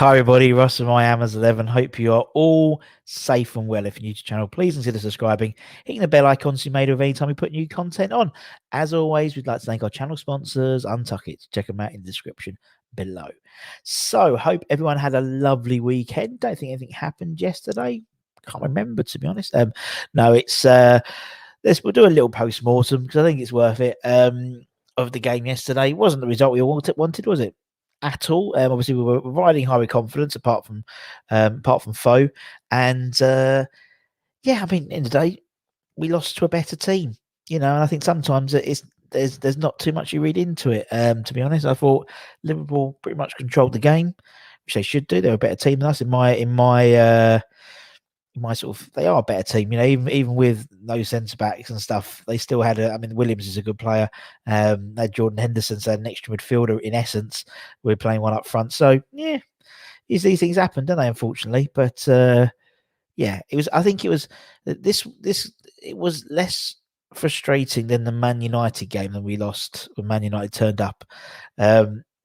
Hi everybody, Ross from My Amaz 11. Hope you are all safe and well. If you're new to the channel, please consider subscribing, hitting the bell icon so you're made aware anytime we put new content on. As always, we'd like to thank our channel sponsors, Untuck It. Check them out in the description below. So, hope everyone had a lovely weekend. Don't think anything happened yesterday. Can't remember, to be honest. No, it's we'll do a little post-mortem because I think it's worth it. Of the game yesterday, it wasn't the result we all wanted, was it? At all. Obviously, we were riding high with confidence, apart from foe, and yeah, I mean, in the day, we lost to a better team. And I think sometimes there's not too much you read into it. To be honest, I thought Liverpool pretty much controlled the game, which they should do. They're a better team than us in my sort of, they are a better team, even with no centre backs and stuff. They still had Williams is a good player. They had Jordan Henderson, so an extra midfielder in essence. We're playing one up front, so yeah, these things happen, don't they? Unfortunately, but yeah, it was. I think it was this. It was less frustrating than the Man United game that we lost when Man United turned up.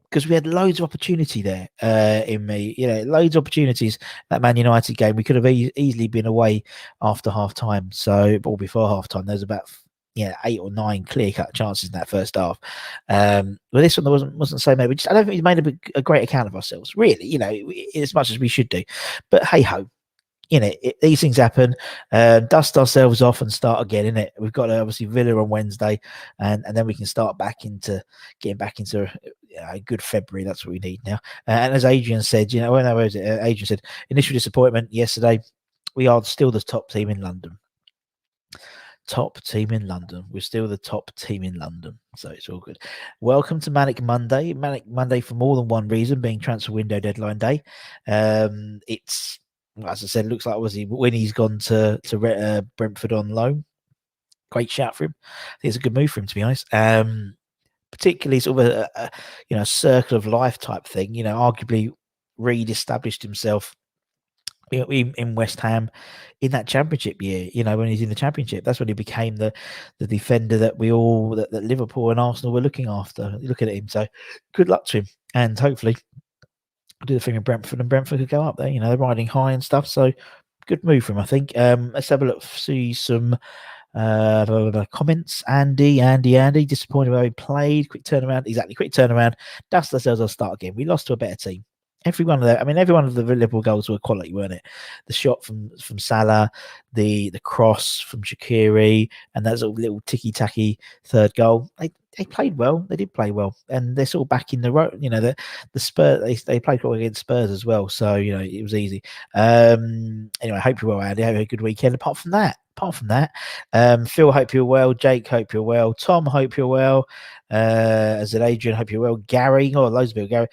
Because we had loads of opportunity there loads of opportunities. That Man United game, we could have easily been away after half time. Or before half time, there's about 8 or 9 clear-cut chances in that first half. But this one there wasn't so many. I don't think we made a great account of ourselves, really. As much as we should do. But hey ho. These things happen. Dust ourselves off and start again. We've got obviously Villa on Wednesday, and then we can start getting back into a good February. That's what we need now. And as Adrian said, Adrian said, initial disappointment yesterday. We are still the top team in London. Top team in London. We're still the top team in London, so it's all good. Welcome to Manic Monday. Manic Monday for more than one reason, being transfer window deadline day. It's, as I said, it looks like obviously Winnie's gone to Brentford on loan. Great shout for him. I think it's a good move for him, to be honest. Particularly sort of a circle of life type thing. Arguably Reed established himself in West Ham in that championship year. When he's in the championship, that's when he became the defender that that Liverpool and Arsenal were looking at him. So good luck to him, and hopefully do the thing in Brentford, and Brentford could go up there. They're riding high and stuff. So good move for him, I think. Let's have a look, see some comments. Andy, disappointed how he played. Quick turnaround. Dust ourselves. I'll start again. We lost to a better team. Every one of the Liverpool goals were quality, weren't it? The shot from Salah, the cross from Shaqiri, and that sort of little ticky-tacky third goal. They played well. They did play well, and they're sort of back in the road. The Spurs, they played well against Spurs as well, so it was easy. Anyway, hope you're well, Andy. Have a good weekend. Apart from that, Phil, hope you're well. Jake, hope you're well. Tom, hope you're well. As an Adrian, hope you're well. Gary, loads of people. Gary,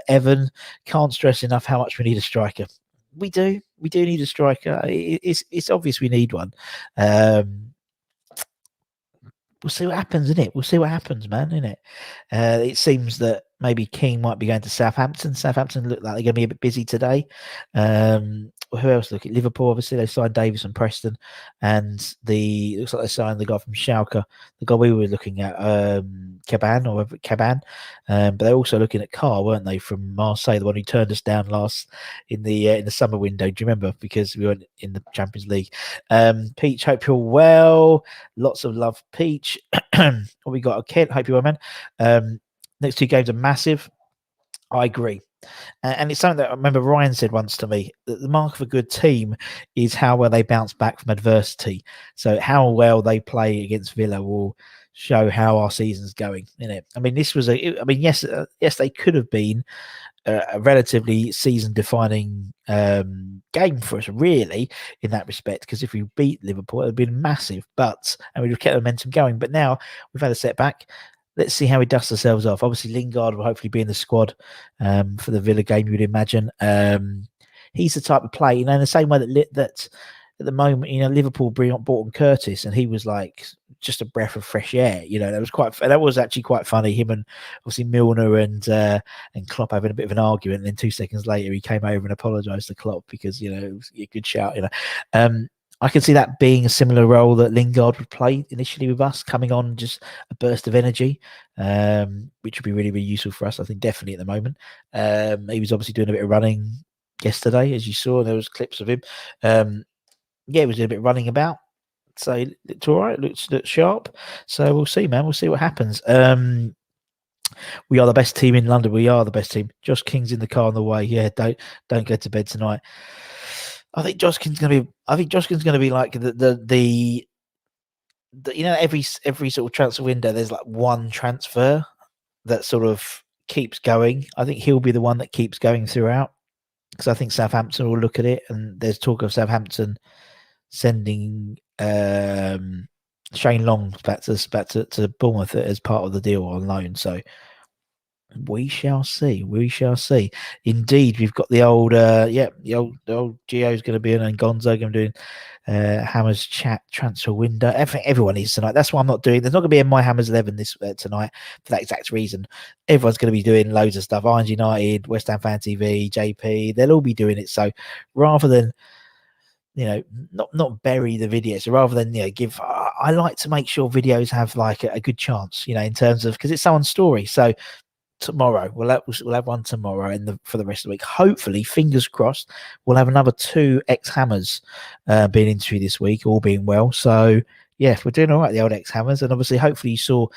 Evan, can't stress enough how much we need a striker. We do need a striker. It's obvious we need one. We'll see what happens, innit? We'll see what happens, man, innit? It seems that maybe King might be going to Southampton. Southampton look like they're going to be a bit busy today. Who else look at Liverpool? Obviously, they signed Davis and Preston, and it looks like they signed the guy from Schalke, the guy we were looking at, Caban. But they're also looking at Carr, weren't they, from Marseille, the one who turned us down last in the summer window. Do you remember? Because we weren't in the Champions League. Peach, hope you're well. Lots of love, Peach. What we got? Kent, hope you're well, man. Next 2 games are massive. I agree. And it's something that I remember Ryan said once to me, that the mark of a good team is how well they bounce back from adversity. So how well they play against Villa will show how our season's going, innit? I mean, this was yes, they could have been a relatively season-defining game for us, really, in that respect, because if we beat Liverpool, it would have been massive, and we'd have kept the momentum going. But now we've had a setback. Let's see how we dust ourselves off. Obviously, Lingard will hopefully be in the squad for the Villa game, you would imagine. He's the type of player, in the same way that at the moment, Liverpool bought on Curtis, and he was like just a breath of fresh air. That was actually quite funny. Him and obviously Milner and Klopp having a bit of an argument, and then 2 seconds later he came over and apologised to Klopp because it was a good shout. I can see that being a similar role that Lingard would play initially with us, coming on just a burst of energy, which would be really, really useful for us. I think definitely at the moment. He was obviously doing a bit of running yesterday, as you saw. There was clips of him. Yeah, he was doing a bit of running about. So it's all right. Looks sharp. So we'll see, man. We'll see what happens. We are the best team in London. We are the best team. Josh King's in the car on the way. Yeah, don't go to bed tonight. I think Josh King's gonna be like the every sort of transfer window there's like one transfer that sort of keeps going. I think he'll be the one that keeps going throughout, because I think Southampton will look at it, and there's talk of Southampton sending Shane Long back to Bournemouth as part of the deal on loan. So we shall see. We shall see. Indeed, we've got the old the old Gio's going to be in, and Gonzo going to be doing Hammers chat transfer window. Everyone is tonight. That's why I'm not doing. There's not going to be in my Hammers 11 this tonight for that exact reason. Everyone's going to be doing loads of stuff. Irons United, West Ham Fan TV, JP. They'll all be doing it. So rather than not bury the video, so rather than give, I like to make sure videos have like a good chance, in terms of, because it's someone's story. So tomorrow we'll have one tomorrow, and for the rest of the week, hopefully, fingers crossed, we'll have another 2 ex-Hammers being interviewed this week, all being well. So yeah, we're doing all right, the old ex-Hammers. And obviously hopefully you saw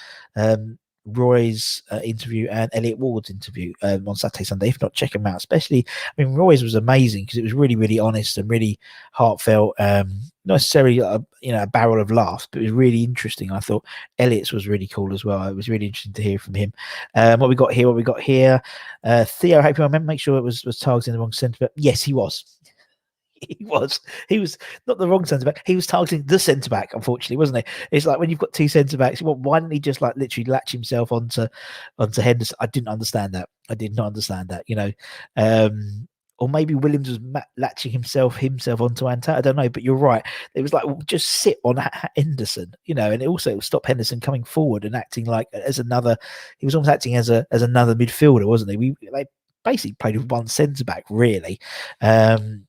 Roy's interview and Elliot Ward's interview on Saturday, Sunday. If not, check them out. Especially, I mean, Roy's was amazing because it was really, really honest and really heartfelt. Not necessarily a barrel of laughs, but it was really interesting. I thought Elliot's was really cool as well. It was really interesting to hear from him. What we got here? Theo, I hope you remember. Make sure it was targeting the wrong centre back. Yes, he was. He was not the wrong centre back. He was targeting the centre back, unfortunately, wasn't he? It's like when you've got 2 centre backs, why didn't he just like literally latch himself onto Henderson? I didn't understand that. I did not understand that. Or maybe Williams was latching himself onto Anta. I don't know, but you're right. It was like, just sit on Henderson, and it also stopped Henderson coming forward and acting like as another. He was almost acting as another midfielder, wasn't he? They basically played with one centre back, really, and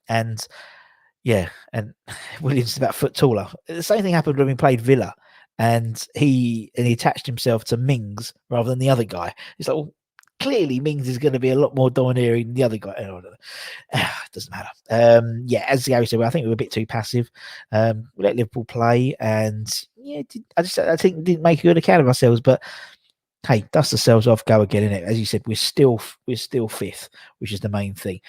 Williams is about a foot taller. The same thing happened when we played Villa, and he attached himself to Mings rather than the other guy. It's like, well, clearly Mings is going to be a lot more domineering than the other guy. It doesn't matter. As Gary said, I think we were a bit too passive. We let Liverpool play, and I think didn't make a good account of ourselves, but hey, dust ourselves off, go again, innit? As you said, we're still 5th, which is the main thing.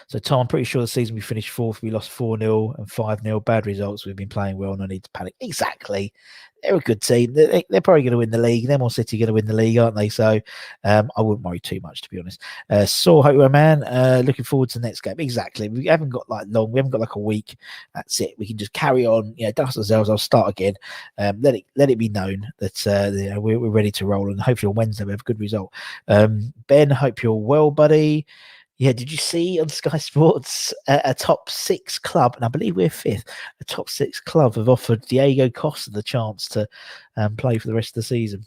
So, Tom, I'm pretty sure the season we finished 4th. We lost 4-0 and 5-0. Bad results. We've been playing well. No need to panic. Exactly. They're a good team. They're probably going to win the league. They're more City going to win the league, aren't they? So I wouldn't worry too much, to be honest. So, hope you're man. Looking forward to the next game. Exactly. We haven't got long. We haven't got like a week. That's it. We can just carry on. Dust ourselves. I'll start again. Let it be known that we're ready to roll. And hopefully on Wednesday we have a good result. Ben, hope you're well, buddy. Yeah, did you see on Sky Sports a top 6 club, and I believe we're 5th, a top 6 club have offered Diego Costa the chance to play for the rest of the season?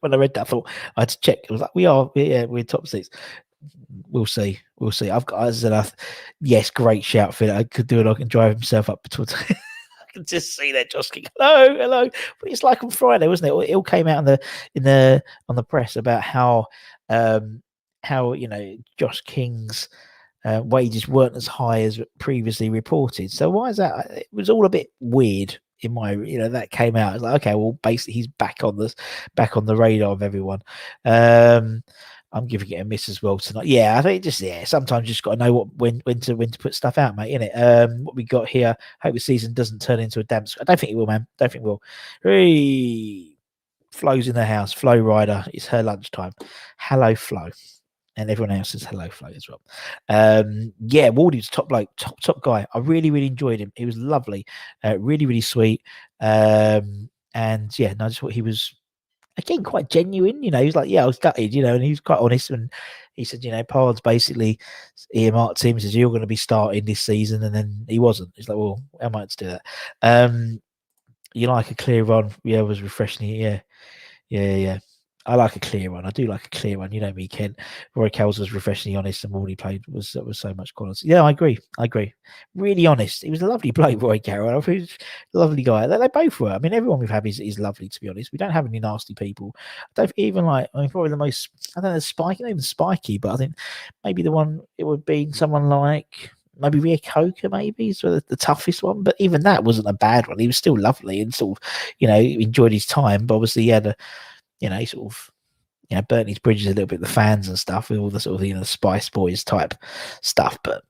When I read that, I thought I had to check. It was like, we're top 6. We'll see. I've got, as I said, yes, great shout, Phil. I could do it. I can drive himself up towards. I can just see that Josh King. Hello. But it's like on Friday, wasn't it? It all came out on the press about how Josh King's wages weren't as high as previously reported. So why is that? It was all a bit weird in my, that came out. It's like, okay, well, basically he's back on the radar of everyone. I'm giving it a miss as well tonight. Yeah, I think sometimes you just got to know when to put stuff out, mate, innit? What we got here, hope the season doesn't turn into a damp. I don't think it will, man. Don't think it will. Hey, Flo's in the house. Flo Rider, it's her lunchtime. Hello, Flo. And everyone else says hello, Flo, as well. Wardy was top bloke, top guy. I really, really enjoyed him. He was lovely, really, really sweet. I just thought he was, again, quite genuine. He was like, I was gutted, and he was quite honest. And he said, Pard's basically earmarked him, says, you're going to be starting this season. And then he wasn't. He's like, well, how am I to do that? You like a clear run? Yeah, it was refreshing. Yeah. I like a clear one. I do like a clear one. You know me, Ken. Roy Kells was refreshingly honest, and all he played was so much quality. Yeah, I agree. Really honest. He was a lovely bloke, Roy Carroll. He was a lovely guy. They both were. I mean, everyone we've had is lovely, to be honest. We don't have any nasty people. I don't even like. I mean, probably the most. I don't know, spiky, not even spiky, but I think maybe the one it would be someone like. Maybe Ria Coker, maybe, so the toughest one. But even that wasn't a bad one. He was still lovely and sort of, enjoyed his time. But obviously, he had a, he sort of, burnt his bridges a little bit with the fans and stuff, with all the sort of, the Spice Boys type stuff. But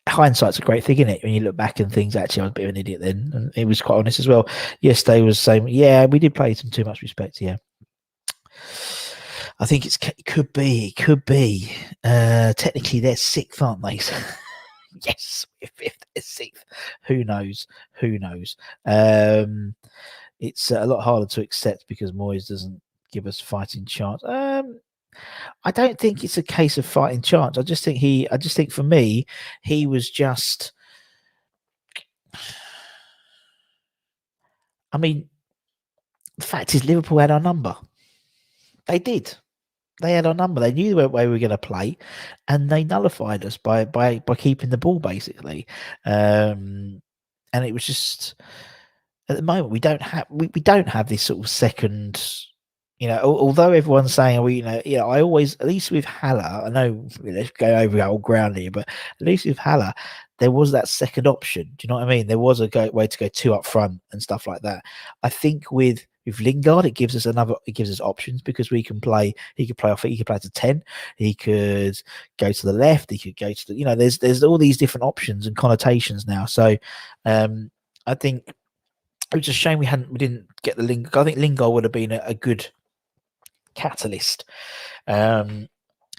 hindsight's a great thing, isn't it? When you look back and things, actually, I was a bit of an idiot then. And it was quite honest as well. Yesterday was saying, yeah, we did play some too much respect, yeah. I think it could be. Technically, they're sixth, aren't they? Yes, if they're sixth, who knows? It's a lot harder to accept because Moyes doesn't give us fighting chance. I don't think it's a case of fighting chance. I just think for me, he was just. I mean, the fact is, Liverpool had our number. They did. They had our number. They knew the way we were going to play, and they nullified us by keeping the ball, basically. And it was just, at the moment, we don't have this sort of second. Although everyone's saying, I always, at least with Haller, I know, let's go over our old ground here, but at least with Haller, there was that second option. Do you know what I mean? There was a way to go two up front and stuff like that. I think with Lingard, it gives us options because he could play off it. He could play to 10. He could go to the left. He could go to the, there's all these different options and connotations now. So, I think it was a shame we didn't get the Lingard. I think Lingard would have been a good catalyst. Being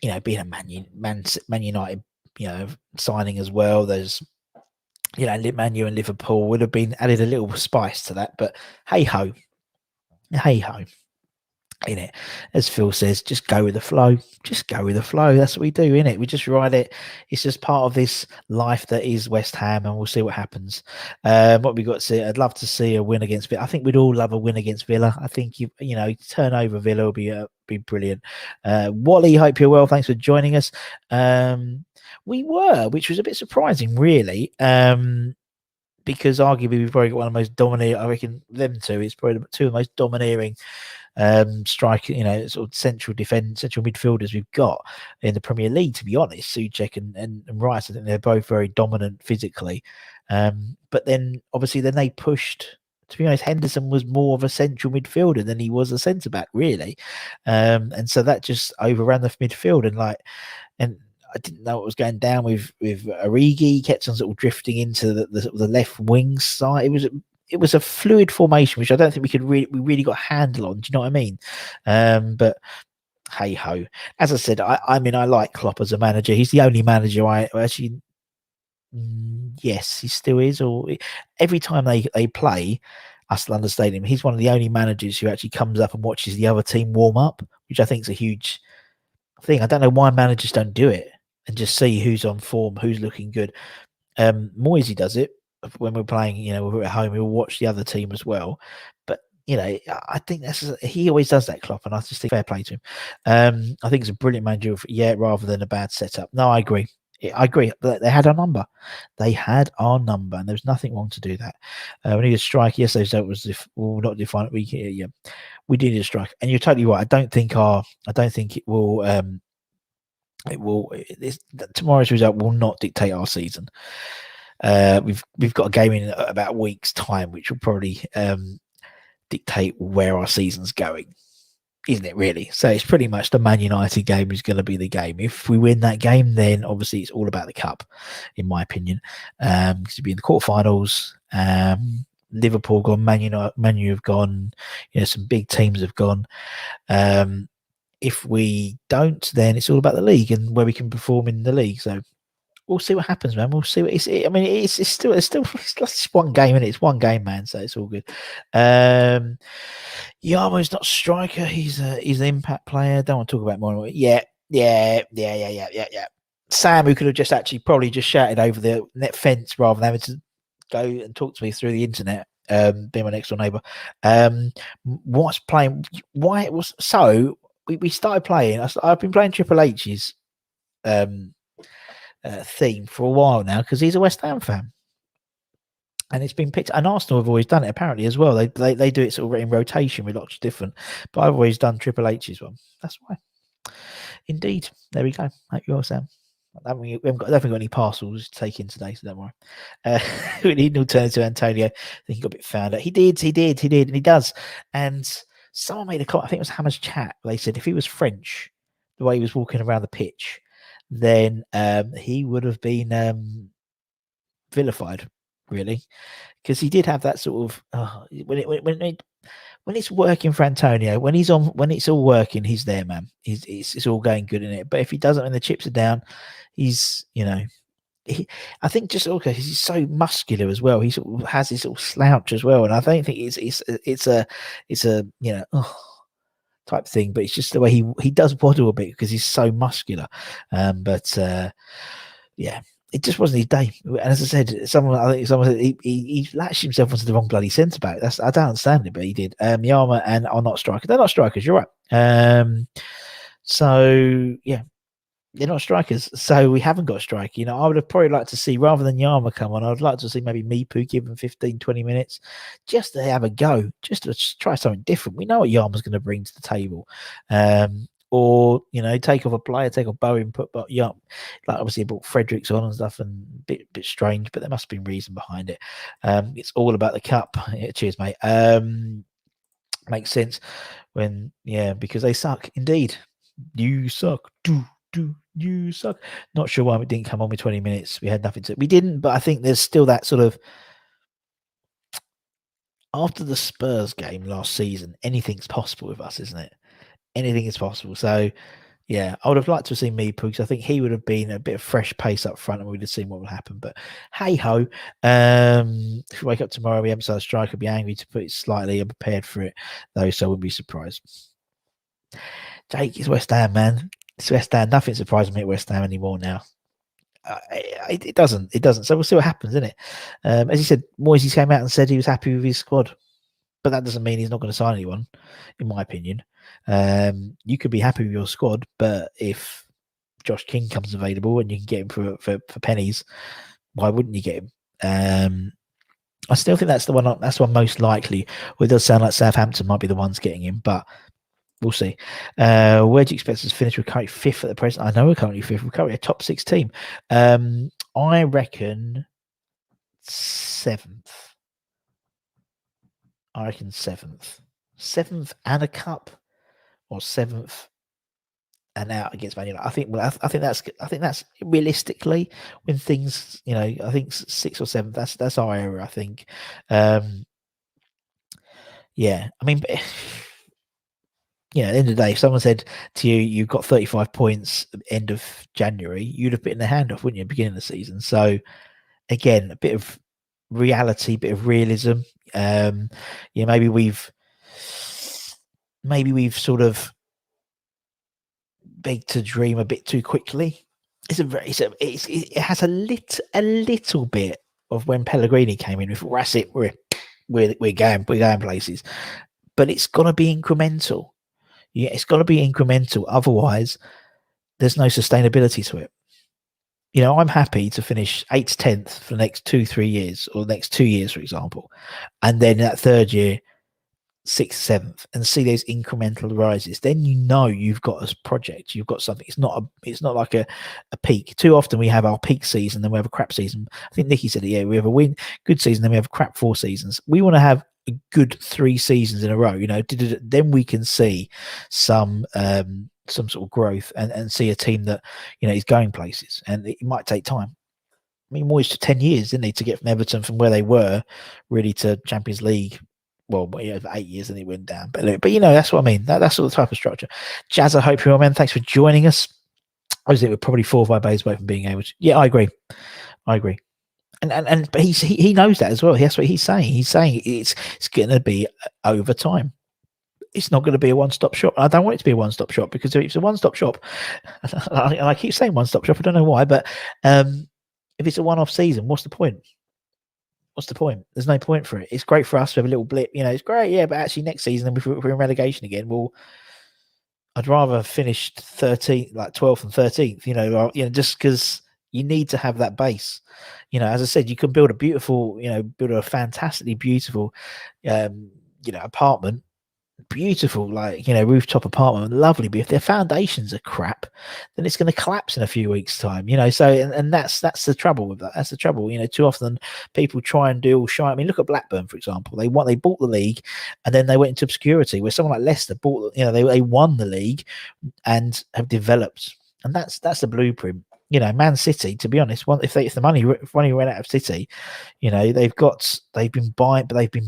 a Man United, signing as well. There's, Man U and Liverpool would have been added a little spice to that. But hey ho. Innit? As Phil says, just go with the flow. That's what we do, innit? We just ride it. It's just part of this life that is West Ham, and we'll see what happens. What we got to see, I'd love to see a win against Villa. I think we'd all love a win against Villa. I think turn over Villa will be brilliant. Wally, hope you're well. Thanks for joining us. We were, which was a bit surprising, really. Because arguably we've probably got one of the most dominating. I reckon them two is probably two of the most domineering striker, sort of central midfielders we've got in the Premier League, to be honest. Souček and Rice, I think they're both very dominant physically. But then obviously they pushed. To be honest, Henderson was more of a central midfielder than he was a centre back, really, and so that just overran the midfield and I didn't know what was going down with Origi. He kept on sort of drifting into the left wing side. It was a fluid formation, which I don't think we really got a handle on. Do you know what I mean? But hey ho. As I said, I mean I like Klopp as a manager. He's the only manager I actually. Yes, he still is. Or every time they play us at London Stadium, he's one of the only managers who actually comes up and watches the other team warm up, which I think is a huge thing. I don't know why managers don't do it and just see who's on form, who's looking good. Moisey does it when we're playing, we're at home, we'll watch the other team as well. But, I think he always does that, Klopp, and I just think fair play to him. I think it's a brilliant manager, rather than a bad setup. No, I agree. They had our number. And there's nothing wrong to do that. We need a strike. Yes, those was not defined. We do need a strike, and you're totally right. I don't think it will. Tomorrow's result will not dictate our season. We've got a game in about a week's time, which will probably dictate where our season's going, isn't it, really? So it's pretty much the Man United game is going to be the game. If we win that game, then obviously it's all about the cup, in my opinion, because you'll be in the quarterfinals. Liverpool gone, Man U have gone, some big teams have gone. If we don't, then it's all about the league and where we can perform in the league. So we'll see what happens, man. We'll see what it's. I mean, it's still it's just one game, and it's one game, man. So it's all good. Yarmo's not a striker. He's an impact player. Don't want to talk about more. Yeah. Sam, who could have just actually probably just shouted over the net fence rather than having to go and talk to me through the internet. being my next door neighbour. What's playing? Why it was so? We started playing. I've been playing Triple H's theme for a while now because he's a West Ham fan. And it's been picked, and Arsenal have always done it apparently as well. They do it sort of in rotation with lots of different, but I've always done Triple H's one. That's why. Indeed, there we go. Hope you're Sam. I haven't got any parcels to take in today, so don't worry. We need an alternative. Antonio, I think he got a bit found out. He did, and he does. And someone made a comment. I think it was Hammer's chat. They said if he was French, the way he was walking around the pitch, then he would have been vilified. Really, because he did have that sort of when it's working for Antonio, when it's all working, he's there, man. It's all going good in it. But if he doesn't, when the chips are down, he's I think just okay, he's so muscular as well. He sort of has this sort of slouch as well, and I don't think it's a type thing, but it's just the way he does waddle a bit because he's so muscular. Yeah. It just wasn't his day, and as I said, someone said he latched himself onto the wrong bloody centre back. I don't understand it, but he did. Yama and are not strikers. They're not strikers. You're right. So yeah, they're not strikers. So we haven't got a striker. I would have probably liked to see rather than Yama come on. I would like to see maybe Mipu give him 15, 20 minutes just to have a go, just to try something different. We know what Yama's going to bring to the table. Or take off a player, take off Bowen, put like obviously brought Fredericks on and stuff, and bit strange, but there must have been reason behind it. It's all about the cup. Yeah, cheers, mate. Makes sense because they suck. Indeed, you suck. Do you suck? Not sure why we didn't come on with 20 minutes. We had nothing to. We didn't, but I think there's still that sort of after the Spurs game last season. Anything's possible with us, isn't it? Anything is possible. So, yeah, I would have liked to have seen Meepu because I think he would have been a bit of fresh pace up front and we'd have seen what would happen. But hey ho, if we wake up tomorrow, we haven't started a strike, I'd be angry to put it slightly. I'm prepared for it though, so I wouldn't be surprised. Jake, it's West Ham, man. It's West Ham. Nothing surprises me at West Ham anymore now. It doesn't. So we'll see what happens, isn't it? As you said, Moyes came out and said he was happy with his squad. But that doesn't mean he's not going to sign anyone, in my opinion. You could be happy with your squad, but if Josh King comes available and you can get him for pennies, why wouldn't you get him? I still think that's the one. That's the one most likely. Well, it does sound like Southampton might be the ones getting him, but we'll see. Where do you expect us to finish? We're currently fifth at the present. I know we're currently fifth. We're currently a top six team. I reckon seventh. Seventh and a cup, or seventh and out against Man United. I think that's realistically when things, I think sixth or seventh. That's our area. I think. Yeah, I mean, at the end of the day, if someone said to you, "You've got 35 points at the end of January," you'd have bitten their hand off, wouldn't you, at the beginning of the season? So, again, a bit of reality, bit of realism. Maybe we've sort of begged to dream a bit too quickly. It has a little bit of when Pellegrini came in. That's it. We're going places, but it's got to be incremental. Yeah, it's got to be incremental. Otherwise, there's no sustainability to it. I'm happy to finish 8th, 10th for the next 2-3 years, or the next 2 years, for example, and then that third year, 6th, 7th, and see those incremental rises. Then you've got a project, you've got something. It's not like a peak. Too often we have our peak season, then we have a crap season. I think Nicky said it. Yeah, we have a good season, then we have a crap 4 seasons. We want to have a good 3 seasons in a row. Then we can see some sort of growth and see a team that is going places, and it might take time. I mean, Moyes took 10 years, didn't he, to get from Everton from where they were really to Champions League. Well, 8 years and he went down, but that's what I mean. That's sort of type of structure. Jazz, I hope you're well, man. Thanks for joining us. I think we're probably 4 or 5 days away from being able to. Yeah, I agree. But he knows that as well. That's what he's saying. He's saying it's going to be over time. It's not going to be a one-stop shop. I don't want it to be a one-stop shop, because if it's a one-stop shop, and I keep saying one-stop shop, I don't know why, but if it's a one-off season, what's the point? What's the point? There's no point for it. It's great for us to have a little blip. It's great, yeah, but actually next season, if we're in relegation again, well, I'd rather finish 13th, like 12th and 13th, just because you need to have that base. As I said, you can build a beautiful, build a fantastically beautiful, apartment, beautiful, rooftop apartment, lovely. But if their foundations are crap, then it's going to collapse in a few weeks' time. So and that's the trouble with that. That's the trouble. Too often people try and do all shy. I mean, look at Blackburn, for example. They bought the league, and then they went into obscurity. Where someone like Leicester bought, they won the league and have developed, and that's the blueprint. Man City, to be honest, if the money ran out of City, they've been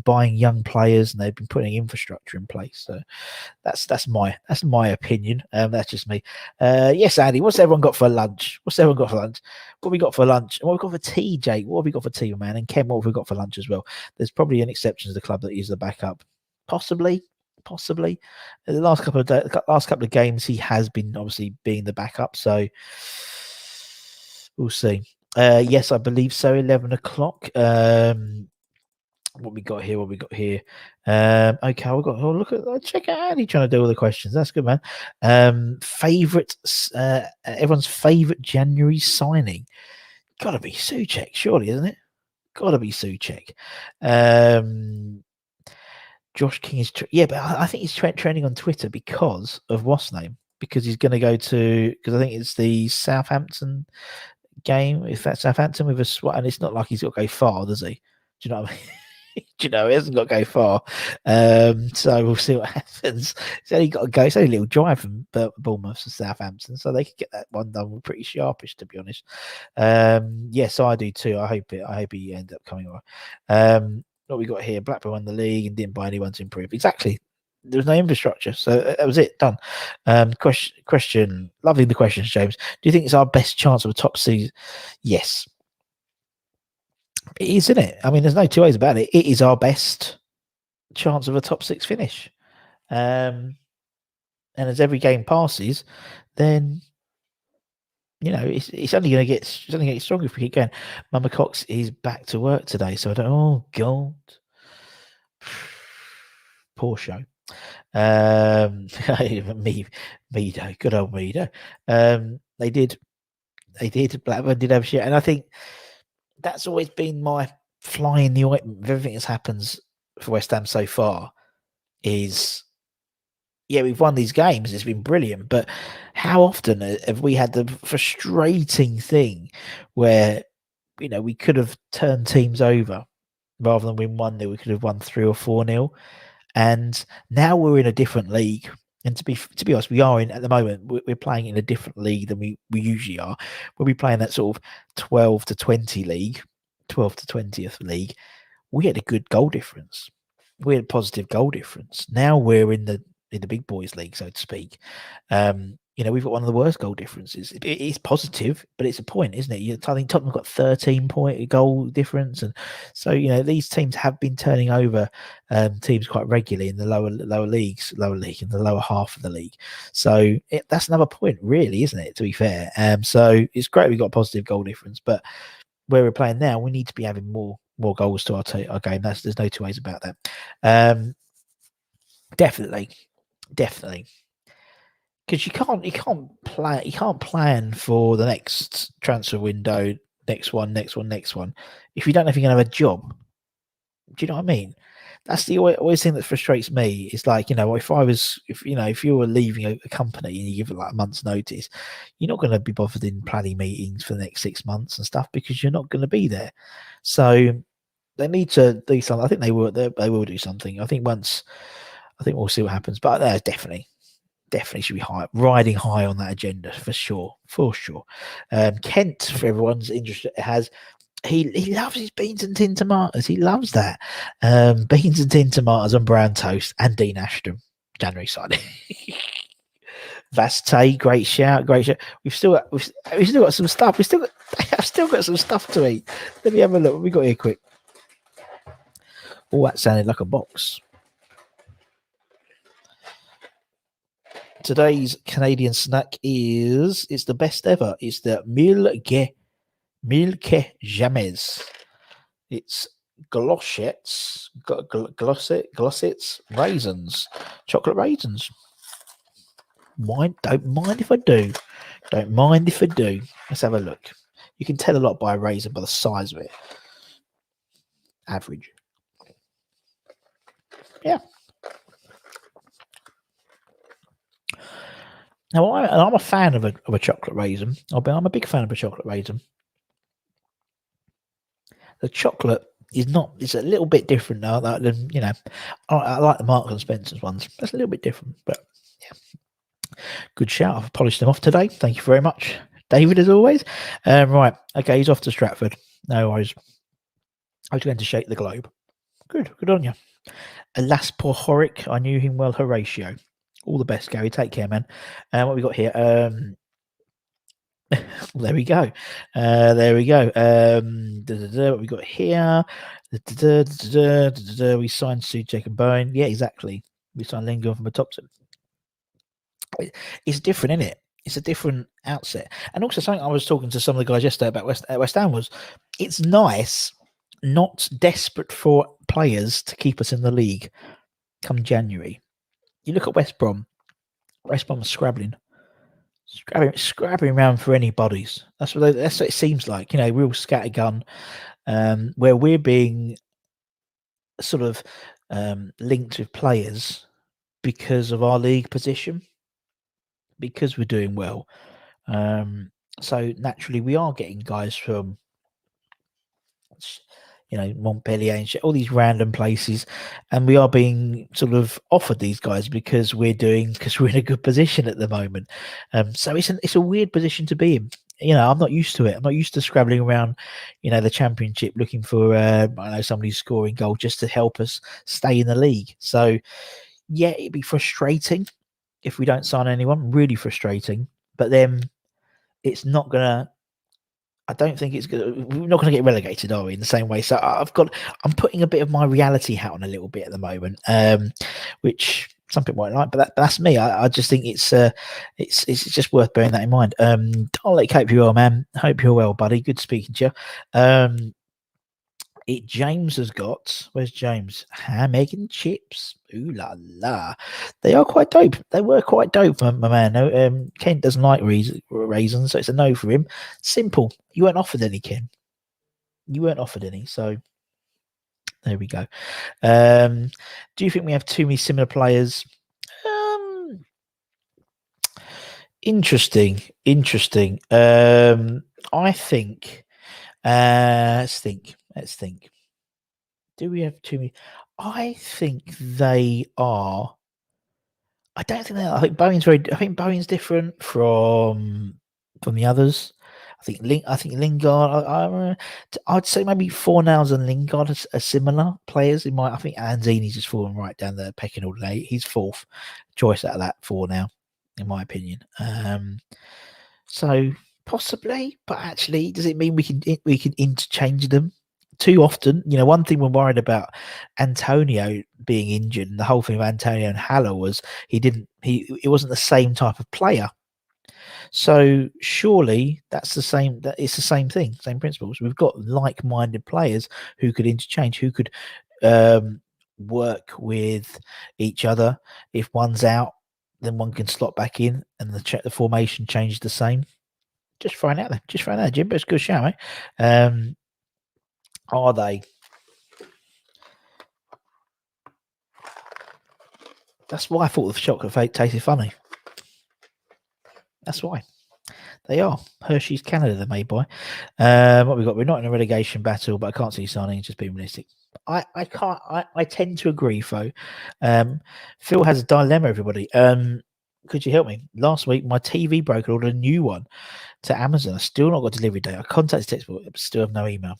buying young players, and they've been putting infrastructure in place. So that's my opinion. That's just me. Yes, Andy, what's everyone got for lunch? What have we got for lunch? And what have we got for tea, Jake? What have we got for tea, man? And Ken, what have we got for lunch as well? There's probably an exception to the club that is the backup. Possibly. The last couple of games, he has been obviously being the backup. So we'll see. Yes, I believe so. 11 o'clock. What we got here? Okay, we got. Oh, check out Andy trying to do all the questions. That's good, man. Everyone's favorite January signing. Got to be Souček, surely, isn't it? Got to be Souček. Josh King is, but I think he's trending on Twitter because of what's name. Because he's going to go to, because I think it's the Southampton game. If that's Southampton with a SWAT, and it's not like he's got to go far, does he? Do you know what I mean? He hasn't got to go far. So we'll see what happens. It's only got to go. It's only a little drive from Bournemouth to Southampton, so they could get that one done pretty sharpish, to be honest. Yes, I do too. I hope he ends up coming on. What we got here? Blackburn won the league and didn't buy anyone to improve. Exactly. There was no infrastructure, so that was it. Done. Question. Lovely the questions, James. Do you think it's our best chance of a top season? Yes. It is, isn't it? I mean, there's no two ways about it. It is our best chance of a top 6 finish. And as every game passes, then it's only going to get stronger if we keep going. Mama Cox is back to work today, so I don't. Oh God, poor show. Meadow, good old Meadow. They did. Blackburn did have shit, and I think that's always been my fly in the ointment of everything that's happened for West Ham so far. Is we've won these games, it's been brilliant, but how often have we had the frustrating thing where we could have turned teams over rather than win 1-0, we could have won 3 or 4-0, and now we're in a different league. And to be honest, we are at the moment, we're playing in a different league than we usually are. We'll be playing that sort of 12 to 20 league, 12 to 20th league. We had a good goal difference. We had a positive goal difference. Now we're in the big boys league, so to speak. We've got one of the worst goal differences. It is positive, but it's a point, isn't it? I think Tottenham got 13-point goal difference, and so these teams have been turning over teams quite regularly in the lower league, in the lower half of the league. So that's another point, really, isn't it? To be fair, so it's great we got a positive goal difference, but where we're playing now, we need to be having more goals to our game. There's no two ways about that. Definitely. Because you can't plan for the next transfer window, next one, if you don't know if you're gonna have a job. Do you know what I mean? That's the always thing that frustrates me. It's like, if you were leaving a company and you give it like a month's notice, you're not going to be bothered in planning meetings for the next 6 months and stuff because you're not going to be there. So they need to do something. I think they will do something. I think we'll see what happens. But definitely should be riding high on that agenda for sure. Kent, for everyone's interest, he loves his beans and tin tomatoes. He loves that. Beans and tin tomatoes on brown toast and Dean Ashton. January signing. Vaste, great shout. We've still got some stuff. I've still got some stuff to eat. Let me have a look. What we got here quick. Oh, that sounded like a box. Today's Canadian snack it's the best ever. It's the Milke Jamais. It's glossets, raisins, chocolate raisins. Don't mind if I do. Don't mind if I do. Let's have a look. You can tell a lot by a raisin by the size of it. Average. Yeah. Now, I'm a fan of a chocolate raisin. I'm a big fan of a chocolate raisin. The chocolate is not. It's a little bit different now. Than I like the Marks and Spencer's ones. That's a little bit different, but yeah. Good shout. I've polished them off today. Thank you very much, David, as always. Right. Okay, he's off to Stratford. No worries. I was going to shake the globe. Good on you. Alas, poor Horick. I knew him well, Horatio. All the best, Gary. Take care, man. What we got here? There we go. There we go. What we got here? We signed Suchek and Bowen. Yeah, exactly. We signed Lingard from the top. It's different, isn't it? It's a different outset. And also something I was talking to some of the guys yesterday about West Ham was it's nice, not desperate for players to keep us in the league come January. You look at West Brom. West Brom are scrabbling around for any bodies. That's what it seems like. Real scattergun. Where we're being sort of linked with players because of our league position, because we're doing well. So naturally, we are getting guys from Montpellier and all these random places, and we are being sort of offered these guys because we're in a good position at the moment. So it's a weird position to be in. I'm not used to it. I'm not used to scrabbling around, the Championship looking for somebody scoring goal just to help us stay in the league. So yeah, it'd be frustrating if we don't sign anyone. Really frustrating. But then it's not gonna. I don't think it's good. We're not going to get relegated, are we? In the same way, so I'm putting a bit of my reality hat on a little bit at the moment, which some people won't like, but that's me. I just think it's just worth bearing that in mind. Dalek, hope you're well, man. Hope you're well, buddy. Good speaking to you. James has got. Where's James? Ham, egg, and chips. Ooh la la! They are quite dope. They were quite dope, my man. Kent doesn't like raisins, so it's a no for him. Simple. You weren't offered any, Ken. You weren't offered any, so there we go. Do you think we have too many similar players? Interesting. I think. Let's think. Do we have too many? I think they are. I don't think they are. I think Bowen's different from the others. I think Lingard. I'd say maybe Fornals and Lingard are similar players. I think Anzini's just fallen right down the pecking order. He's fourth choice out of that four now, in my opinion. So possibly, but actually, does it mean we can interchange them? Too often, one thing we're worried about Antonio being injured, and the whole thing of Antonio and Haller was it wasn't the same type of player. So surely that's the same. That it's the same thing, same principles. We've got like-minded players who could interchange, who could work with each other. If one's out, then one can slot back in, and the formation changes the same. Just throwing out there, Jim. But it's a good shout, mate. Are they? That's why I thought the chocolate fake tasted funny. That's why. They are. Hershey's Canada, they're made by. What we got? We're not in a relegation battle, but I can't see signing, just being realistic. I tend to agree, Fo. Phil has a dilemma, everybody. Could you help me? Last week, my TV broke. I ordered a new one to Amazon. I still not got delivery date. I contacted Textbook, but still have no email.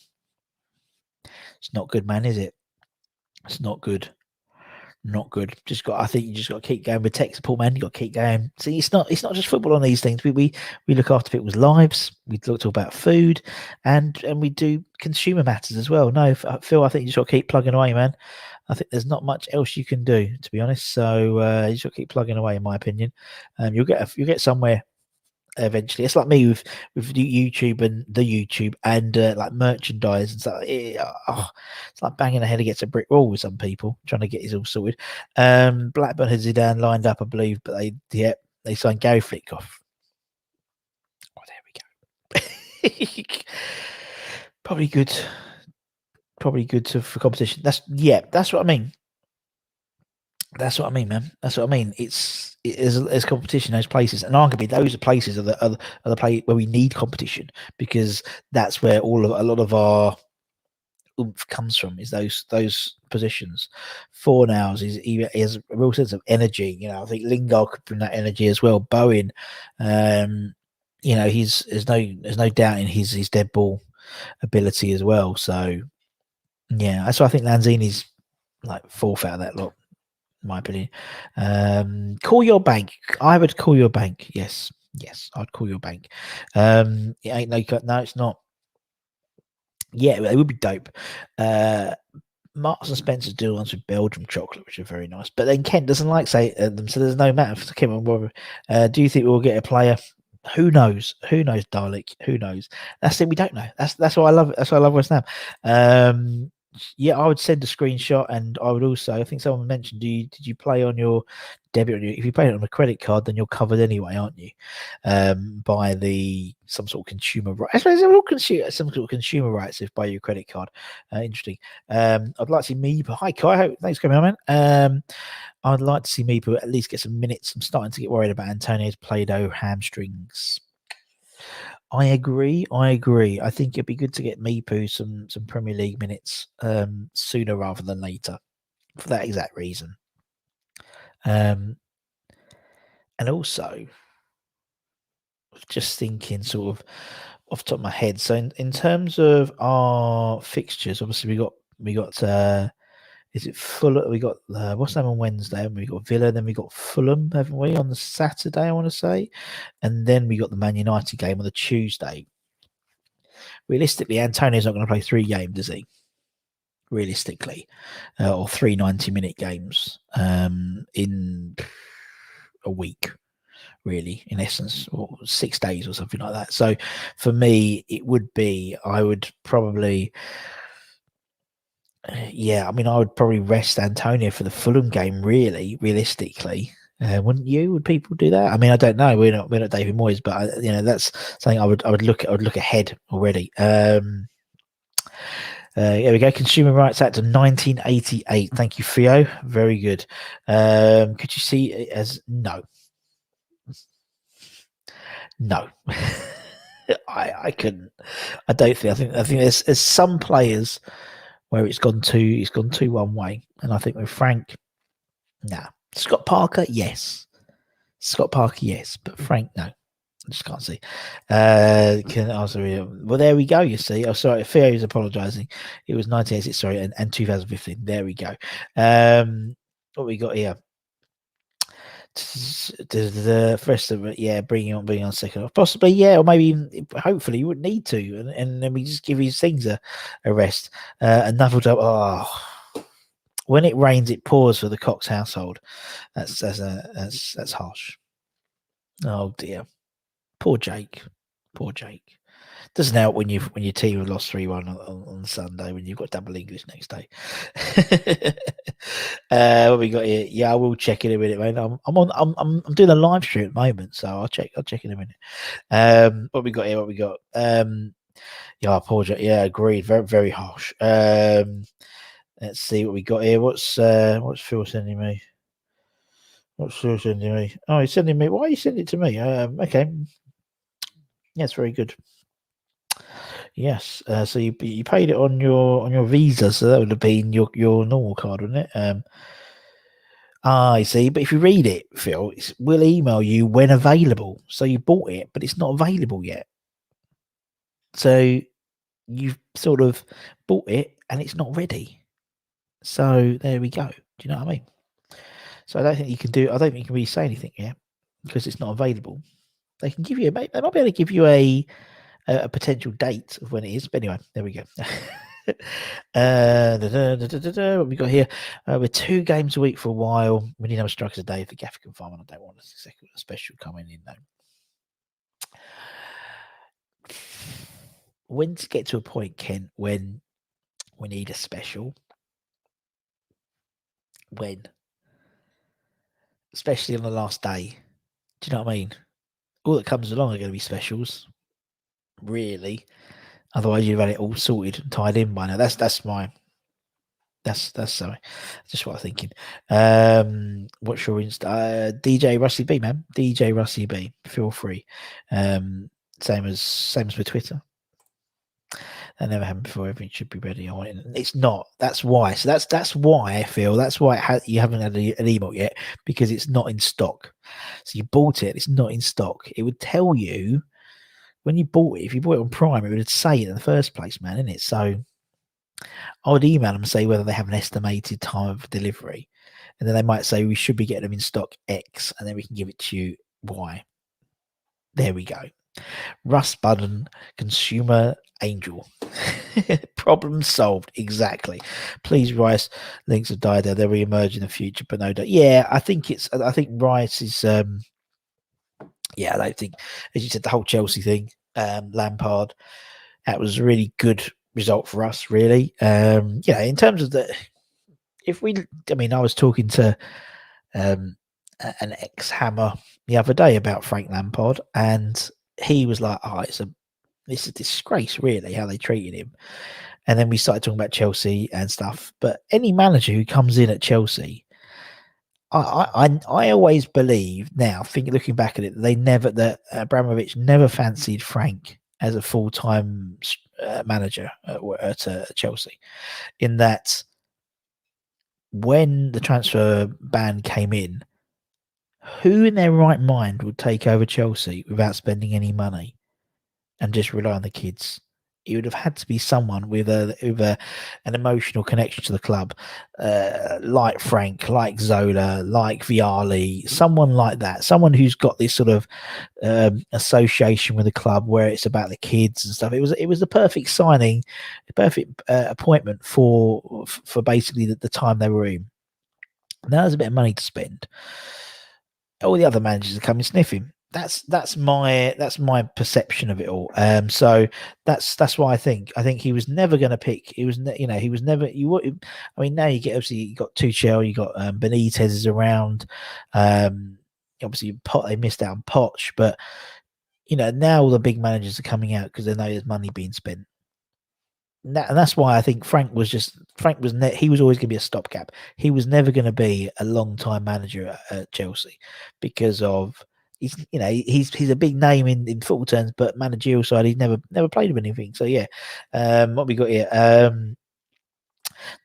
It's not good, man, is it? It's not good. Not good. I think you just got to keep going with tech support, man. You got to keep going. See, it's not just football on these things. We look after people's lives. We talk about food, and we do consumer matters as well. No, Phil, I think you just got to keep plugging away, man. I think there's not much else you can do, to be honest. So you just got to keep plugging away, in my opinion. You'll get somewhere eventually. It's like me with YouTube and like merchandise and stuff. It's like banging a head against a brick wall with some people trying to get it all sorted. Blackburn had Zidane lined up, I believe, but they signed Gary Flitcroft. Oh, there we go. Probably good for competition. That's what I mean. That's what I mean, man. That's what I mean. There's competition in those places, and arguably those are places are the play where we need competition, because that's where a lot of our oomph comes from, is those positions. Fornals he has a real sense of energy. I think Lingard could bring that energy as well. Bowen, there's no doubt in his dead ball ability as well. So yeah, that's why I think Lanzini's like fourth out of that lot, in my opinion. Call your bank. I would call your bank. Yes, I'd call your bank. It ain't no, it's not. Yeah, it would be dope. Marks and Spencer do ones with Belgium chocolate, which are very nice. But then Kent doesn't like them, so there's no matter for Kim and Robert. Do you think we'll get a player? Who knows? Who knows, Dalek? Who knows? That's it. We don't know. That's why I love it. That's why I love West Ham. Yeah, I would send a screenshot, and I would also. I think someone mentioned, did you play on your debit? If you play it on a credit card, then you're covered anyway, aren't you? By some sort of consumer rights. I suppose some sort of consumer rights if by your credit card. Interesting. I'd like to see Meepo. Hi, Kai. Thanks for coming on, man. I'd like to see Meepo at least get some minutes. I'm starting to get worried about Antonio's Play-Doh hamstrings. I agree. I think it'd be good to get Meepo some Premier League minutes sooner rather than later, for that exact reason. And also, just thinking sort of off the top of my head. So in terms of our fixtures, obviously we got is it Fulham? We got what's the name on Wednesday? And we got Villa, then we got Fulham, haven't we, on the Saturday? I want to say, and then we got the Man United game on the Tuesday. Realistically, Antonio's not going to play 3 games, is he? Realistically, or 3 90-minute games in a week, really, in essence, or 6 days or something like that. So for me, I would probably. I would probably rest Antonio for the Fulham game, really, realistically. Wouldn't you? Would people do that? I mean, I don't know. We're not David Moyes, but that's something I would look ahead already. Here we go. Consumer Rights Act of 1988. Thank you, Theo. Very good. Could you see it as no? No, I couldn't. I don't think. I think there's some players where it's gone too one way, and I think with Frank, nah. Scott Parker, yes. But Frank, no. I just can't see. Well, there we go. You see. Oh, sorry. Theo's apologising. It was 1986. Sorry, and 2015. There we go. What we got here? The first of it, bringing on second off, possibly, or maybe even, hopefully you wouldn't need to, and then we just give these things a rest. Another job. Oh, when it rains, it pours for the Cox household. That's harsh. Oh dear, poor Jake. Doesn't help when your team have lost 3-1 on Sunday when you've got double English next day. What we got here? Yeah, I will check in a minute, mate. I'm doing a live stream at the moment, so I'll check in a minute. What we got here? Poor Jack. Yeah, agreed. Very, very harsh. Let's see what we got here. What's Phil sending me? Oh, he's sending me. Why are you sending it to me? Okay. Yes, very good. Yes. So you paid it on your Visa, so that would have been your normal card, wouldn't it? I see. But if you read it, Phil, we'll email you when available. So you bought it, but it's not available yet. So you've sort of bought it and it's not ready. So there we go. Do you know what I mean? So I don't think you can really say anything yet because it's not available. They can give you they might be able to give you a potential date of when it is. But anyway, there we go. What we got here? We're 2 games a week for a while. We need to have strikers a day for Gaffigan Farm, and I don't want a special coming in though. when to get to a point, Ken, when we need a special. When, especially on the last day. Do you know what I mean? All that comes along are going to be specials, really. Otherwise, you've had it all sorted and tied in by now. That's sorry. Just what I'm thinking. What's your Insta? DJ Rusty B, man. DJ Rusty B. Feel free. Same as with Twitter. That never happened before. Everything should be ready. I want it. It's not. That's why. So that's why I feel. That's why you haven't had an email yet, because it's not in stock. So you bought it. It's not in stock. It would tell you when you bought it. If you bought it on Prime, it would say it in the first place, man, isn't it? So I would email them and say whether they have an estimated time of delivery, and then they might say we should be getting them in stock X, and then we can give it to you Y. There we go. Russ Budden, consumer angel. Problem solved. Exactly. Please, Rice. Links have died there. They'll re-emerge in the future, but no doubt. Yeah, I think Rice is. Yeah, I don't think, as you said, the whole Chelsea thing, Lampard, that was a really good result for us. Really, in terms of I was talking to an ex-Hammer the other day about Frank Lampard, and he was like, "Oh, it's a disgrace, really, how they treated him." And then we started talking about Chelsea and stuff. But any manager who comes in at Chelsea, I always believe now, looking back at it, that Abramovich never fancied Frank as a full-time manager at Chelsea. In that, when the transfer ban came in, who in their right mind would take over Chelsea without spending any money and just rely on the kids? It would have had to be someone with an emotional connection to the club, like Frank, like Zola, like Vialli, someone like that, someone who's got this sort of association with the club where it's about the kids and stuff. It was the perfect signing, the perfect appointment for basically the time they were in. Now there's a bit of money to spend. All the other managers are coming sniffing. That's my perception of it all. So that's why I think he was never going to pick. He was never. I mean, now you got Tuchel, you got Benitez is around. Obviously, they missed out on Poch, but now all the big managers are coming out because they know there's money being spent. And that's why I think Frank was he was always going to be a stopgap. He was never going to be a long time manager at Chelsea because of he's a big name in football terms, but managerial side he's never played with anything. So yeah, what we got here?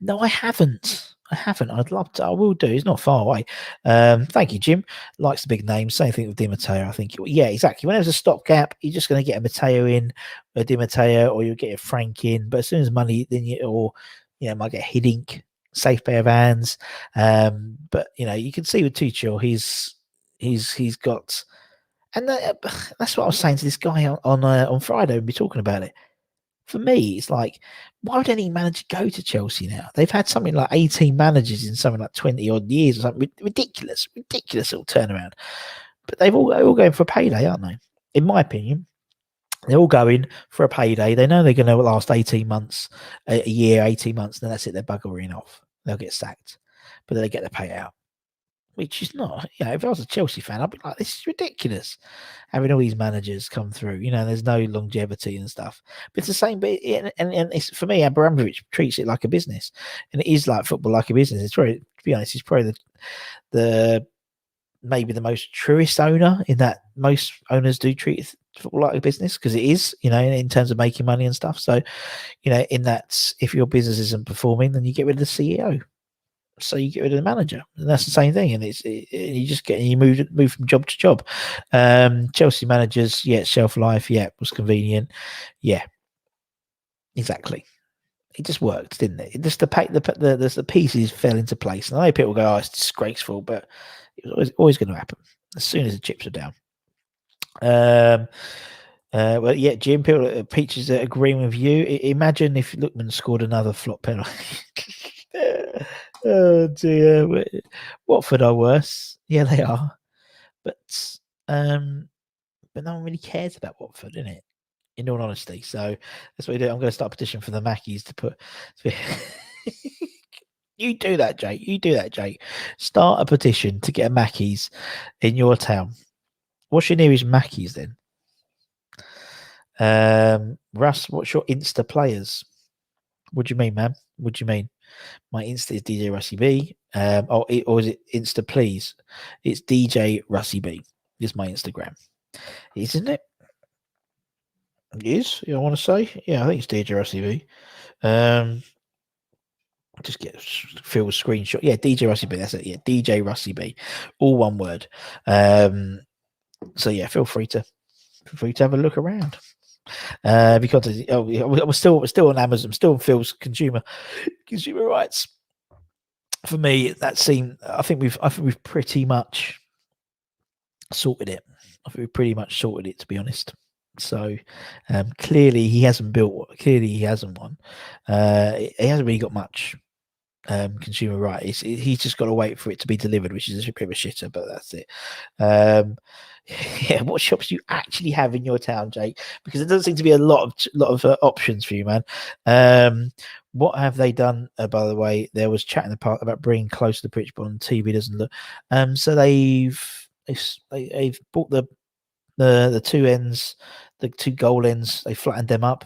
No, I haven't. I'd love to. I will do. It's not far away. Thank you, Jim. Likes the big names. Same thing with Di Matteo. I think. Yeah, exactly. When there's a stopgap, you're just going to get a Matteo in, a Di Matteo, or you'll get a Frank in. But as soon as money, then might get Hiddink, safe pair of hands. But you can see with Tuchel, he's got, and that's what I was saying to this guy on Friday. We'll be talking about it. For me, it's like, why would any manager go to Chelsea now? They've had something like 18 managers in something like 20 odd years or something. Ridiculous little turnaround. But they're all going for a payday, aren't they? In my opinion, they're all going for a payday. They know they're going to last 18 months, a year, 18 months, and then that's it. They're buggering off. They'll get sacked, but then they get the payout. Which is not, if I was a Chelsea fan, I'd be like, this is ridiculous. Having all these managers come through, there's no longevity and stuff. But it's the same, and it's, for me, Abramovich treats it like a business. And it is like football like a business. It's probably, to be honest, he's probably the maybe the most truest owner, in that most owners do treat football like a business, because it is, in terms of making money and stuff. So, in that, if your business isn't performing, then you get rid of the CEO. So you get rid of the manager, and that's the same thing. And you move from job to job. Chelsea managers, shelf life, was convenient, exactly. It just worked, didn't it? Just the pieces fell into place. And I know people go, "Oh, it's disgraceful," but it was always going to happen as soon as the chips are down. Jim, Peaches agreeing with you. Imagine if Lookman scored another flop penalty. Oh dear, Watford are worse. Yeah, they are, but no one really cares about Watford, isn't it? in all honesty. So that's what we do. I'm going to start a petition for the Mackies to put. You do that, Jake. You do that, Jake. Start a petition to get a Mackies in your town. What's your nearest Mackies then? Russ, what's your Insta players? What do you mean, man? What do you mean? My Insta is DJ Russie B. Or is it Insta please? It's DJ Russie B. It's my Instagram. Isn't it? It is. I want to say. Yeah, I think it's DJ Russie B. Just get Phil's screenshot. Yeah, DJ Russie B. That's it. Yeah, DJ Russie B. All one word. So yeah, feel free to have a look around. Because we're still on Amazon, still on Phil's consumer rights. For me, that seemed. I think we've pretty much sorted it. I think we've pretty much sorted it, to be honest. So clearly he hasn't built. Clearly he hasn't won. He hasn't really got much consumer rights. He's just got to wait for it to be delivered, which is a bit of a shitter, but that's it. Yeah, what shops do you actually have in your town, Jake? Because there doesn't seem to be a lot of options for you, man. What have they done? By the way, there was chat in the park about bringing close to the pitch, but on TV doesn't look. So they've bought the two ends, the two goal ends. They flattened them up.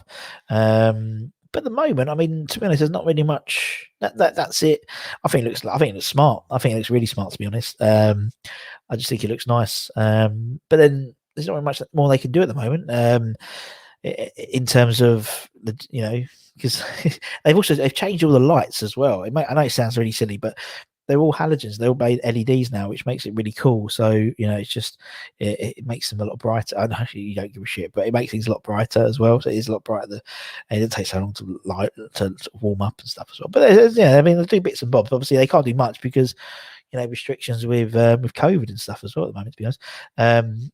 But at the moment, I mean, to be honest, there's not really much. That's it. I think it looks smart. I think it looks really smart, to be honest. I just think it looks nice. But then there's not really much more they can do at the moment. In terms of because they've changed all the lights as well. I know it sounds really silly, but they're all halogens. They're all made LEDs now, which makes it really cool. So it's just it makes them a lot brighter. I know you don't give a shit, but it makes things a lot brighter as well. So it is a lot brighter. And it doesn't take so long to warm up and stuff as well. But I mean, they do bits and bobs. Obviously, they can't do much because restrictions with COVID and stuff as well at the moment. To be honest,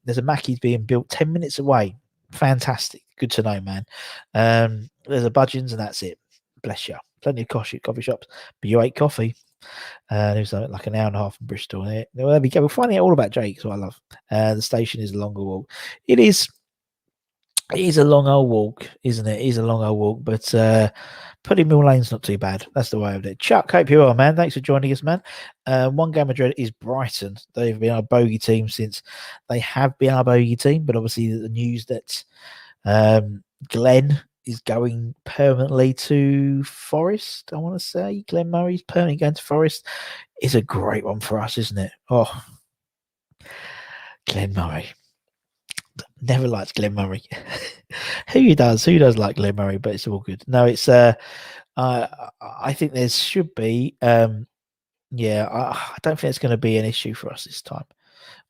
there's a Mackey's being built 10 minutes away. Fantastic, good to know, man. There's a Budgeons and that's it. Bless you. Plenty of coffee shops, but you ate coffee. There's like an hour and a half in Bristol. There we go. We're finding out all about Jake, so I love. The station is a longer walk. It is a long old walk, isn't it? It is a long old walk, but Putting Mill Lane's not too bad. That's the way of it. Chuck, hope you are, man. Thanks for joining us, man. One game of dread is Brighton. They've been our bogey team since they have been our bogey team, but obviously the news that Glenn is going permanently to Forest. I want to say Glenn Murray's permanently going to Forest is a great one for us, isn't it? Oh, Glenn Murray. Never liked Glenn Murray. Who does like Glenn Murray? But it's all good. No, it's I think there should be. I don't think it's going to be an issue for us this time.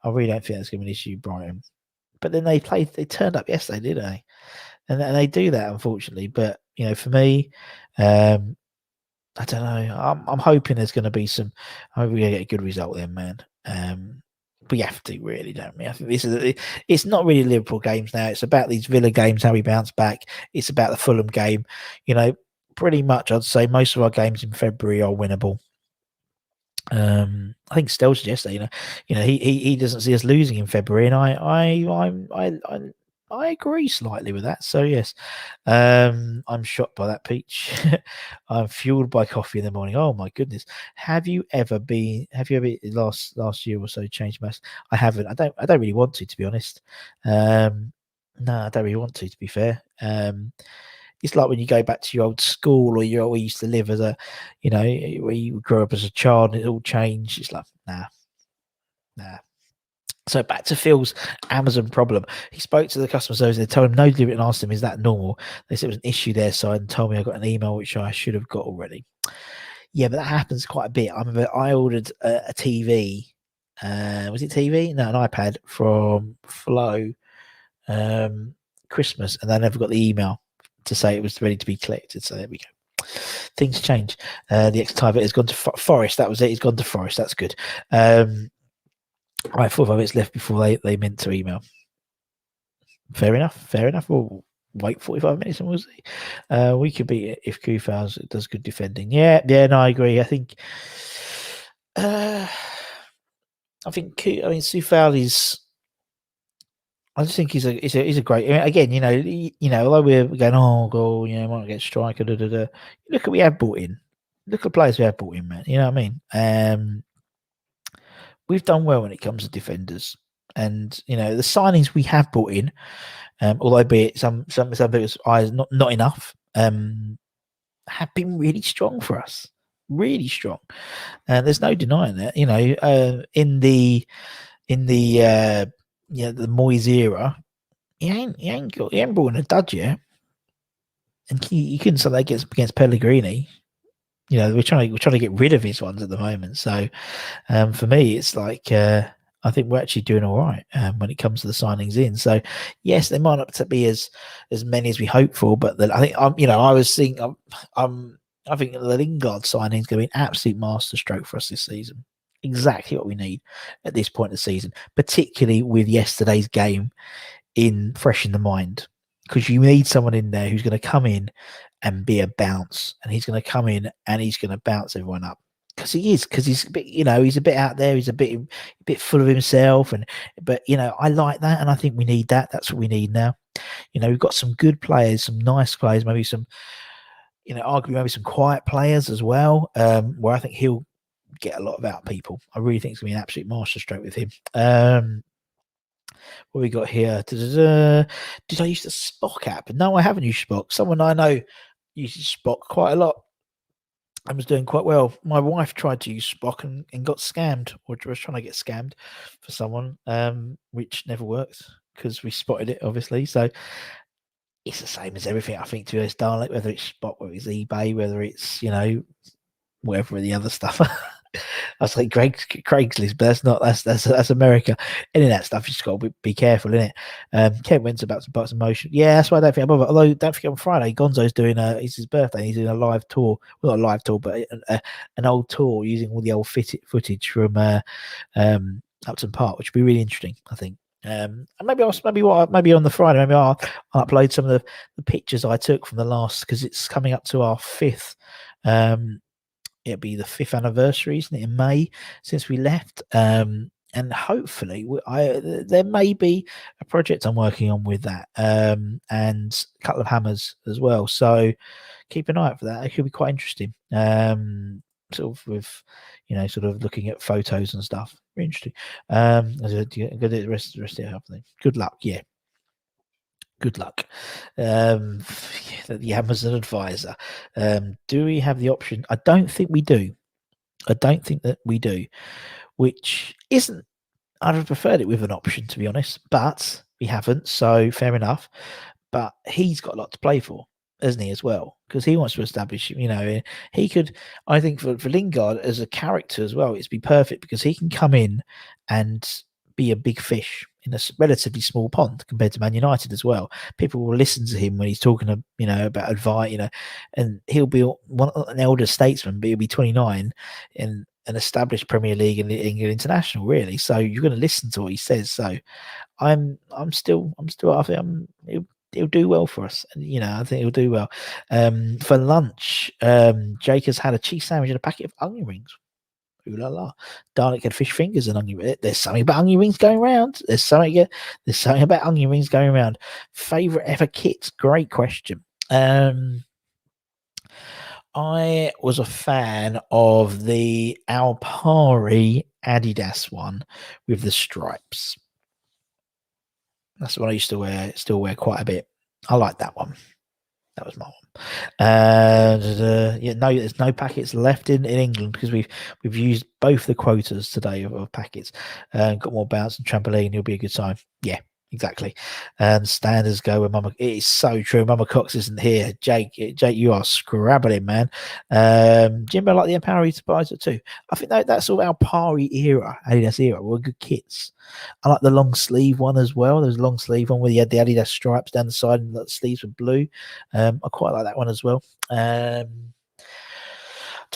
I really don't think it's going to be an issue, Brighton. But then they turned up yesterday, didn't they? And they do that, unfortunately. But for me, I don't know. I'm hoping there's going to be some. I hope we're going to get a good result then, man. We have to, really, don't we? I think it's not really Liverpool games now. It's about these Villa games, how we bounce back. It's about the Fulham game. Pretty much, I'd say most of our games in February are winnable. I think Stel suggested, he doesn't see us losing in February, and I agree slightly with that. So yes, I'm shocked by that, Peach. I'm fueled by coffee in the morning. Oh my goodness! Have you ever last year or so changed mass? I haven't. I don't really want to be honest. No, I don't really want to be fair. It's like when you go back to your old school or where you used to live as where you grew up as a child and it all changed. It's like, nah. So back to Phil's Amazon problem. He spoke to the customer service. They told him no delivery and asked him, is that normal? They said it was an issue their side and told me I got an email, which I should have got already. Yeah, but that happens quite a bit. I remember I ordered a TV. Was it TV? No, an iPad from Flow Christmas, and I never got the email to say it was ready to be collected. So there we go. Things change. The X-Type has gone to Forest. That was it. It's gone to Forest. That's good. Right, 45 minutes left before they meant to email. Fair enough. We'll wait 45 minutes and we'll see. We could beat it if Kufals does good defending. Yeah, no, I agree. I think Soufal is. I just think he's a great. Again, although we're going, oh, goal, might get striker. Da, da, da. Look at we have brought in. Look at the players we have brought in, man. You know what I mean? We've done well when it comes to defenders, and the signings we have brought in, although be it some people's eyes not enough, have been really strong for us. Really strong, and there's no denying that. In the the Moyes era, he ain't brought in a dud yet, and you couldn't say that against Pellegrini. We're trying to get rid of his ones at the moment. So for me, it's like I think we're actually doing all right when it comes to the signings in. So yes, they might not be as many as we hope for, but I think I was thinking I think the Lingard signing is going to be an absolute masterstroke for us this season. Exactly what we need at this point of the season, particularly with yesterday's game fresh in the mind, because you need someone in there who's going to come in and be a bounce, and he's going to come in and he's going to bounce everyone up because he's a bit, he's a bit out there, he's a bit full of himself, but I like that, and I think we need that. That's what we need now. We've got some good players, some nice players, maybe some, arguably maybe some quiet players as well, where I think he'll get a lot of out people. I really think it's going to be an absolute masterstroke with him. What we got here? Did I use the Spock app? No, I haven't used Spock. Someone I know uses Spock quite a lot and was doing quite well. My wife tried to use Spock and got scammed, or was trying to get scammed for someone, which never worked because we spotted it, obviously. So it's the same as everything, I think, to us, Dalek, whether it's Spock, whether it's eBay, whether it's, whatever the other stuff. I was like Craigslist, but that's America. Any of that stuff, you just got to be careful, innit? Kent went about some bucks of motion. Yeah, that's why I don't think I'm bothered. Although, don't forget on Friday, Gonzo's doing it's his birthday. He's doing a live tour. Well, not a live tour, but an old tour using all the old footage from Upton Park, which would be really interesting, I think. And maybe on the Friday, maybe I'll upload some of the pictures I took from the last, because it's coming up to our 5th. It'll be the 5th anniversary, isn't it, in May since we left? And hopefully, there may be a project I'm working on with that, and a couple of hammers as well. So keep an eye out for that. It could be quite interesting. Sort of with, sort of looking at photos and stuff. Very interesting. I'm gonna do the rest of it happening. Good luck. Yeah. Good luck. The Amazon advisor. Do we have the option? I don't think we do. I don't think that we do, which isn't. I'd have preferred it with an option, to be honest, but we haven't. So fair enough. But he's got a lot to play for, hasn't he, as well? Because he wants to establish, he could. I think for Lingard as a character as well, it'd be perfect because he can come in and be a big fish in a relatively small pond compared to Man United as well. People will listen to him when he's talking, about advice, and he'll be an elder statesman, but he'll be 29 in an established Premier League and England international, really. So you're going to listen to what he says. So I'm still, I think he'll do well for us. I think he'll do well. For lunch, Jake has had a cheese sandwich and a packet of onion rings. Ooh la la. Dalek had fish fingers and onion rings. There's something about onion rings going around. There's something about onion rings going around. Favorite ever kits? Great question. I was a fan of the Alpari Adidas one with the stripes. That's the one I used to still wear quite a bit. I like that one. That was my one. There's no packets left in England because we've used both the quotas today of packets. Got more bounce and trampoline. It'll be a good time. Yeah, exactly. And standards go where Mama. It is so true. Mama Cox isn't here. Jake, you are scrabbling, man. Jimbo, like the Alpari Advisor too. I think that sort of Alpari era, Adidas era, were good kits. I like the long sleeve one as well. There's a long sleeve one where you had the Adidas stripes down the side and the sleeves were blue. I quite like that one as well. To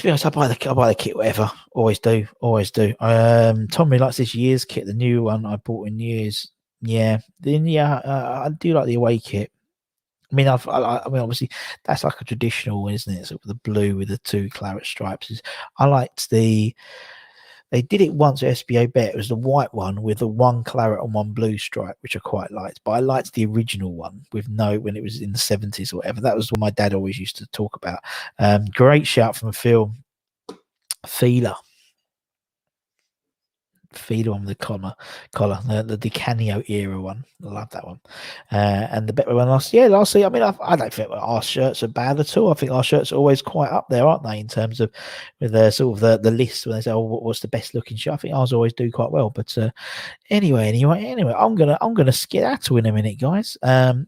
be honest, I buy the kit, whatever. Always do. Tom really likes this year's kit, the new one I bought in years. Yeah. Then I do like the away kit. I mean, obviously that's like a traditional one, isn't it? So the blue with the 2 claret stripes. I liked the They did it once at SBO Bet. It was the white one with the one claret and one blue stripe, which I quite liked. But I liked the original one with when it was in the 70s or whatever. That was what my dad always used to talk about. Great shout from Phil. Feeler on the collar, the DiCanio era one. I love that one. And the better one last year. I mean, I don't think our shirts are bad at all. I think our shirts are always quite up there, aren't they, in terms of with the sort of the list when they say, "Oh, what's the best looking shirt?" I think ours always do quite well. But anyway, I'm gonna skedaddle in a minute, guys.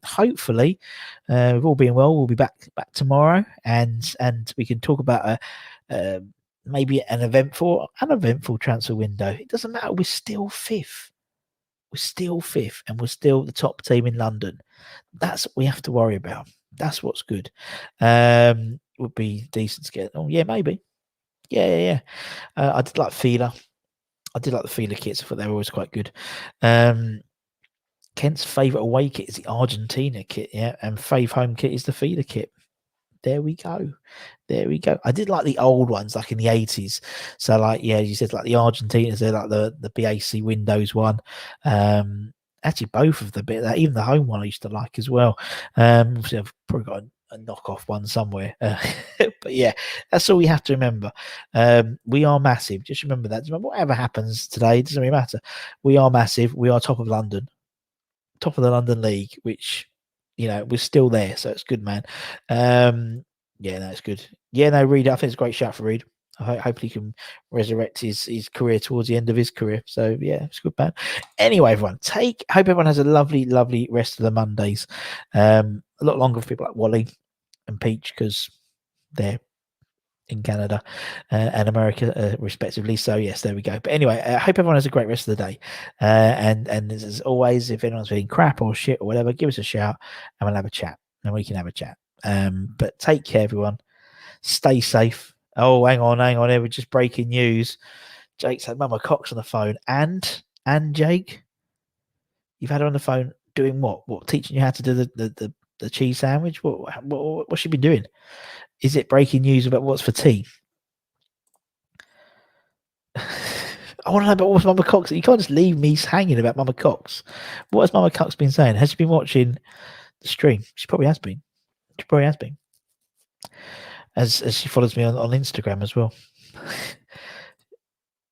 Hopefully, with all being well, we'll be back tomorrow, and we can talk about maybe an eventful transfer window. It doesn't matter. We're still fifth. And we're still the top team in London. That's what we have to worry about. That's what's good. Would be decent to get. Oh yeah, maybe. Yeah. I did like Feeler. I did like the Feeler kits. I thought they were always quite good. Kent's favourite away kit is the Argentina kit, yeah, and Fave home kit is the Feeler kit. There we go. I did like the old ones, like in the 80s. So, like, yeah, you said like the Argentinas, they're like the BAC Windows one. Actually, both of them, even the home one I used to like as well. Obviously, I've probably got a knockoff one somewhere. But yeah, that's all we have to remember. We are massive. Just remember that. Whatever happens today, it doesn't really matter. We are massive. We are top of London, top of the London League, which, we're still there, so it's good, man. Yeah, no, it's good. Yeah, no, Reed, I think it's a great shout for Reed. Hopefully he can resurrect his career towards the end of his career. So yeah, it's good, man. Anyway, everyone, hope everyone has a lovely, lovely rest of the Mondays. A lot longer for people like Wally and Peach because they're in Canada and America, respectively. So yes, there we go. But anyway, I hope everyone has a great rest of the day. And as always, if anyone's feeling crap or shit or whatever, give us a shout and we'll have a chat. And we can have a chat. But take care, everyone. Stay safe. Oh, hang on. There was just breaking news. Jake's had Mama Cox on the phone, and Jake, you've had her on the phone doing what? What, teaching you how to do the cheese sandwich? What's she been doing? Is it breaking news about what's for tea? I want to know about what's Mama Cox. You can't just leave me hanging about Mama Cox. What has Mama Cox been saying? Has she been watching the stream? She probably has been. As she follows me on Instagram as well.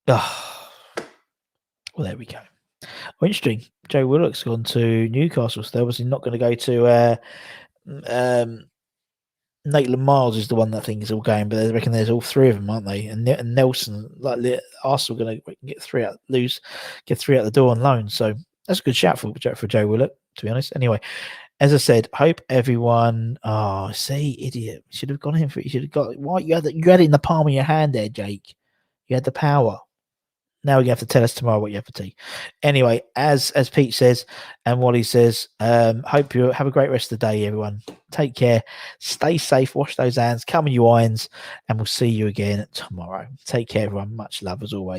Oh, well, there we go. Oh, interesting. Joe Willock's gone to Newcastle. So they're obviously not going to go to Maitland Miles is the one that I think is all going, but they reckon there's all three of them, aren't they? And Nelson, like Arsenal, going to get three out the door on loan. So that's a good shout for Joe Willock, to be honest. Anyway, as I said, hope everyone. Oh, see, idiot! You should have gone in for it. You should have got. Why you had it in the palm of your hand there, Jake? You had the power. Now you're going to have to tell us tomorrow what you have for tea. Anyway, as Pete says and Wally says, hope you have a great rest of the day, everyone. Take care. Stay safe. Wash those hands. Come in your irons. And we'll see you again tomorrow. Take care, everyone. Much love as always.